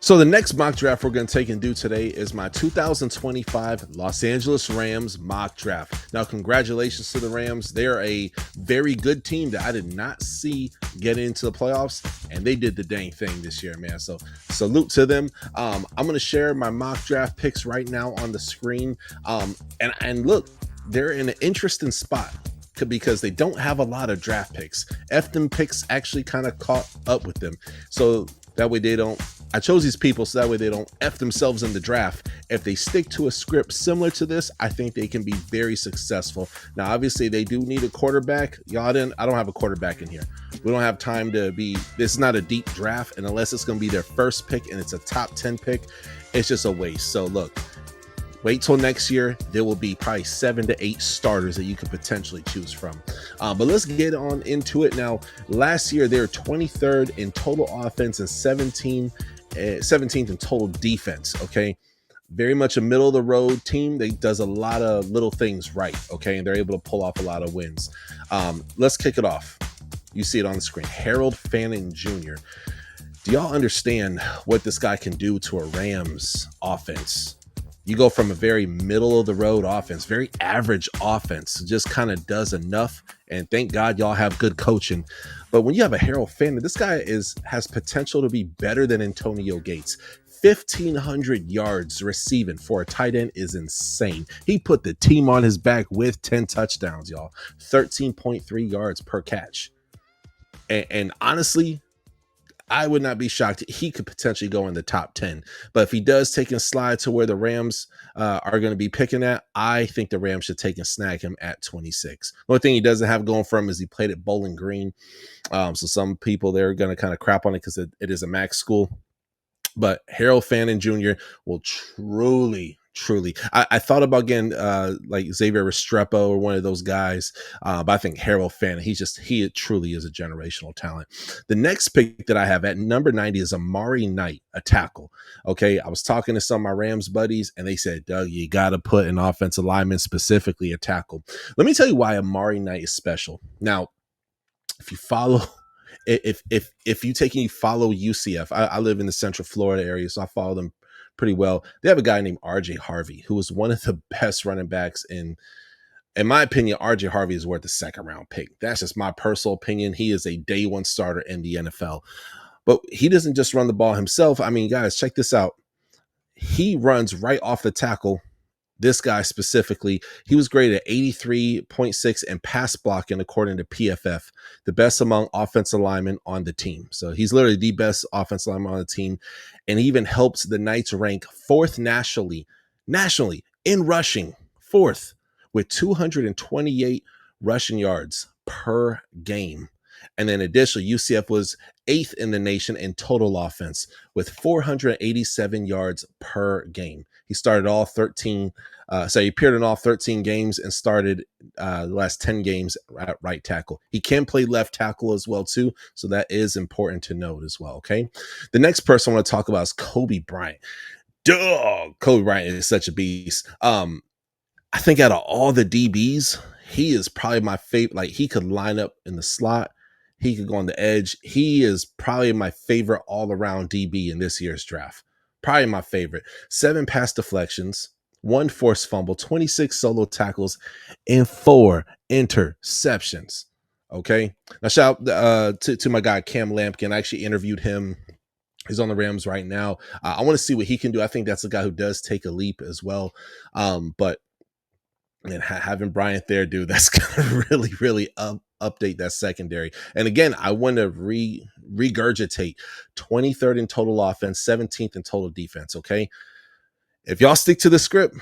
So the next mock draft we're going to take and do today is my 2025 Los Angeles Rams mock draft. Now, congratulations to the Rams. They're a very good team that I did not see get into the playoffs, and they did the dang thing this year, man. So salute to them. I'm going to share my mock draft picks right now on the screen. And look, they're in an interesting spot because they don't have a lot of draft picks. Them picks actually kind of caught up with them. So that way they don't, I chose these people so that way they don't F themselves in the draft. If they stick to a script similar to this, I think they can be very successful. Now, obviously they do need a quarterback. I don't have a quarterback in here. We don't have time to be, this is not a deep draft. And unless it's going to be their first pick and it's a top 10 pick, it's just a waste. So look, wait till next year. There will be probably 7 to 8 starters that you could potentially choose from. But let's get on into it now. Last year, they were 23rd in total offense and 17th in total defense. Okay. Very much a middle of the road team that does a lot of little things right. Okay. And they're able to pull off a lot of wins. Let's kick it off. You see it on the screen. Harold Fannin Jr. Do y'all understand what this guy can do to a Rams offense? You go from a very middle of the road offense, very average offense, just kind of does enough. And thank God y'all have good coaching. But when you have a Harold Fannin, this guy has potential to be better than Antonio Gates. 1,500 yards receiving for a tight end is insane. He put the team on his back with 10 touchdowns, y'all. 13.3 yards per catch. And honestly, I would not be shocked. He could potentially go in the top 10. But if he does take and slide to where the Rams are going to be picking at, I think the Rams should take and snag him at 26. The only thing he doesn't have going for him is he played at Bowling Green. So some people, they're going to kind of crap on it because it is a MAC school. But Harold Fannin Jr. will truly, I thought about getting like Xavier Restrepo or one of those guys, but I think Harold Fannin, he truly is a generational talent. The next pick that I have at number 90 is Amari Knight, a tackle. Okay, I was talking to some of my Rams buddies, and they said, Doug, you got to put an offensive lineman, specifically a tackle. Let me tell you why Amari Knight is special. Now, if you follow... If you take and you follow UCF, I live in the Central Florida area, so I follow them pretty well. They have a guy named RJ Harvey, who is one of the best running backs in my opinion. RJ Harvey is worth a second round pick. That's just my personal opinion. He is a day one starter in the NFL, but he doesn't just run the ball himself. I mean, guys, check this out. He runs right off the tackle. This guy specifically, he was graded at 83.6 in pass blocking according to PFF, the best among offensive linemen on the team. So he's literally the best offensive lineman on the team, and he even helps the Knights rank 4th nationally in rushing, 4th with 228 rushing yards per game. And then additionally, UCF was 8th in the nation in total offense with 487 yards per game. He started all 13. He appeared in all 13 games and started the last 10 games at right tackle. He can play left tackle as well, too. So that is important to note as well. Okay. The next person I want to talk about is Kobe Bryant. Kobe Bryant is such a beast. I think out of all the DBs, he is probably my favorite. Like, he could line up in the slot. He could go on the edge. He is probably my favorite all-around DB in this year's draft. Probably my favorite. 7 pass deflections, 1 forced fumble, 26 solo tackles, and 4 interceptions. Okay. Now, shout out to my guy, Cam Lampkin. I actually interviewed him. He's on the Rams right now. I want to see what he can do. I think that's a guy who does take a leap as well. But and having Bryant there, dude, that's going to really update that secondary. And again, I want to regurgitate 23rd in total offense, 17th in total defense. Okay. If y'all stick to the script,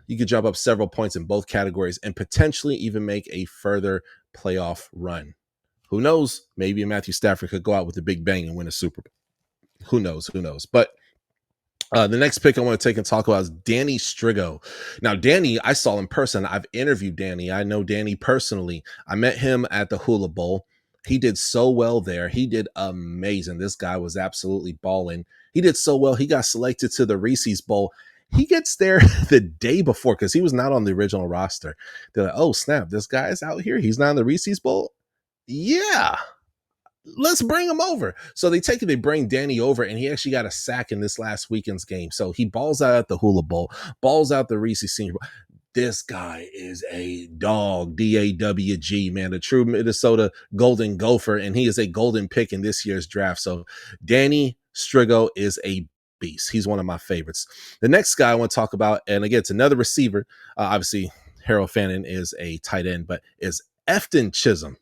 you could jump up several points in both categories and potentially even make a further playoff run. Who knows? Maybe Matthew Stafford could go out with a big bang and win a Super Bowl. Who knows? But the next pick I want to take and talk about is Danny Strigo. Now, Danny, I saw in person. I've interviewed Danny. I know Danny personally. I met him at the Hula Bowl. He did so well there. He did amazing. This guy was absolutely balling. He did so well. He got selected to the Reese's Bowl. He gets there the day before because he was not on the original roster. They're like, oh, snap, this guy is out here. He's not in the Reese's Bowl? Yeah. let's bring him over. So they bring Danny over, and he actually got a sack in this last weekend's game. So he balls out at the Hula Bowl, balls out the Reese Senior Bowl. This guy is a dog, DAWG, man, a true Minnesota Golden Gopher, and he is a golden pick in this year's draft. So Danny Strigo is a beast. He's one of my favorites. The next guy I want to talk about, and again, it's another receiver. Obviously, Harold Fannin is a tight end, but is Efton Chisholm.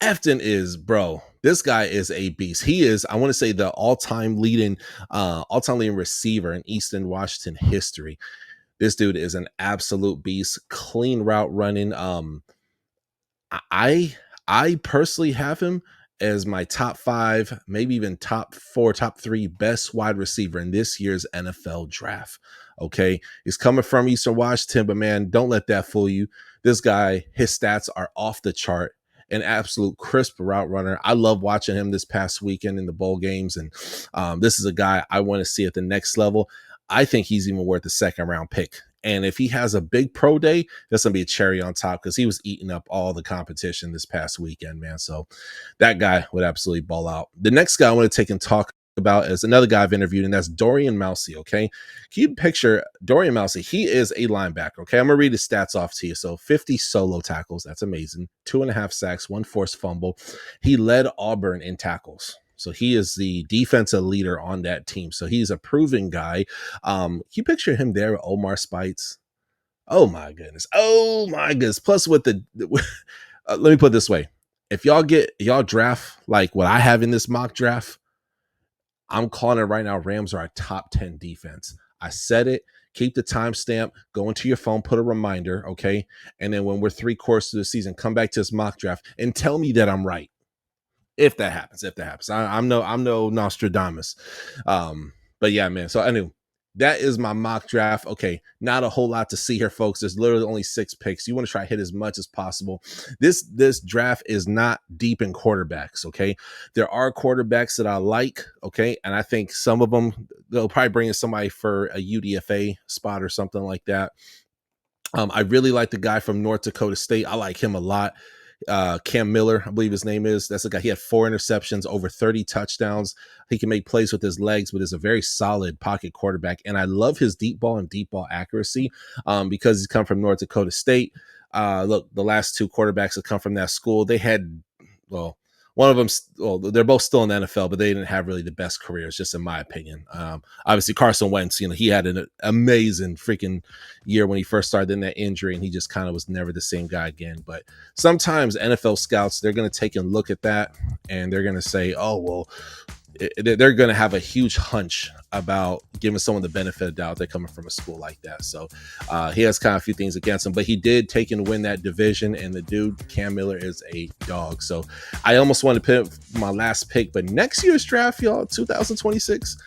Efton is, bro, this guy is a beast. He is, I want to say, the all-time leading receiver in Eastern Washington history. This dude is an absolute beast, clean route running. I personally have him as my top 5, maybe even top 4, top 3 best wide receiver in this year's NFL draft. Okay, he's coming from Eastern Washington, but man, don't let that fool you. This guy, his stats are off the chart. An absolute crisp route runner. I love watching him this past weekend in the bowl games, and this is a guy I want to see at the next level. I think he's even worth a second round pick. And if he has a big pro day, that's going to be a cherry on top, because he was eating up all the competition this past weekend, man. So that guy would absolutely ball out. The next guy I want to take and talk about is another guy I've interviewed, and that's Dorian Mousey. Okay, can you picture Dorian Mousey? He is a linebacker. Okay, I'm gonna read his stats off to you. So 50 solo tackles, that's amazing. 2.5 sacks, 1 forced fumble. He led Auburn in tackles, so he is the defensive leader on that team. So he's a proven guy. Can you picture him there with Omar Speights? Oh my goodness. Plus with the let me put it this way: if y'all draft like what I have in this mock draft, I'm calling it right now. Rams are a top 10 defense. I said it. Keep the timestamp. Go into your phone. Put a reminder. Okay. And then when we're 3/4 of the season, come back to this mock draft and tell me that I'm right. If that happens. I'm no Nostradamus. But yeah, man. So anyway, that is my mock draft. Okay, not a whole lot to see here, folks. There's literally only 6 picks. You want to try to hit as much as possible. This draft is not deep in quarterbacks, okay? There are quarterbacks that I like, okay? And I think some of them, they'll probably bring in somebody for a UDFA spot or something like that. I really like the guy from North Dakota State. I like him a lot. Cam Miller, I believe his name is. That's the guy. He had 4 interceptions, over 30 touchdowns. He can make plays with his legs, but is a very solid pocket quarterback. And I love his deep ball and deep ball accuracy because he's come from North Dakota State. Look, the last 2 quarterbacks that come from that school, they had, well, one of them, well, they're both still in the NFL, but they didn't have really the best careers, just in my opinion. Obviously, Carson Wentz, he had an amazing freaking year when he first started in that injury, and he just kind of was never the same guy again. But sometimes NFL scouts, they're going to take a look at that, and they're going to say, oh, well, they're going to have a huge hunch about giving someone the benefit of doubt. They're coming from a school like that. So he has kind of a few things against him, but he did take and win that division. And the dude, Cam Miller, is a dog. So I almost wanted to pick my last pick, but next year's draft, y'all, 2026,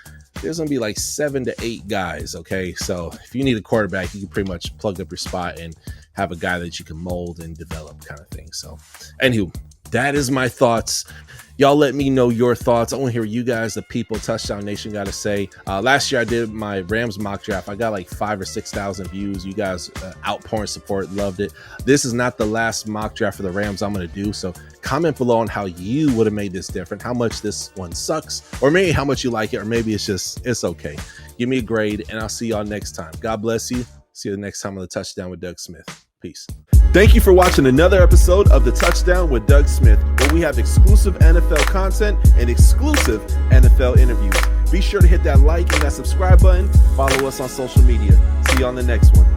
there's going to be like 7 to 8 guys. Okay. So if you need a quarterback, you can pretty much plug up your spot and have a guy that you can mold and develop, kind of thing. So anywho, that is my thoughts. Y'all let me know your thoughts. I want to hear you guys, the people, Touchdown Nation, got to say. Last year I did my Rams mock draft. I got like 5,000 or 6,000 views. You guys outpouring support, loved it. This is not the last mock draft for the Rams I'm going to do. So comment below on how you would have made this different, how much this one sucks, or maybe how much you like it, or maybe it's okay. Give me a grade, and I'll see y'all next time. God bless you. See you the next time on the Touchdown with Doug Smith. Peace. Thank you for watching another episode of the Touchdown with Doug Smith, where we have exclusive NFL content and exclusive NFL interviews. Be sure to hit that like and that subscribe button. Follow us on social media. See you on the next one.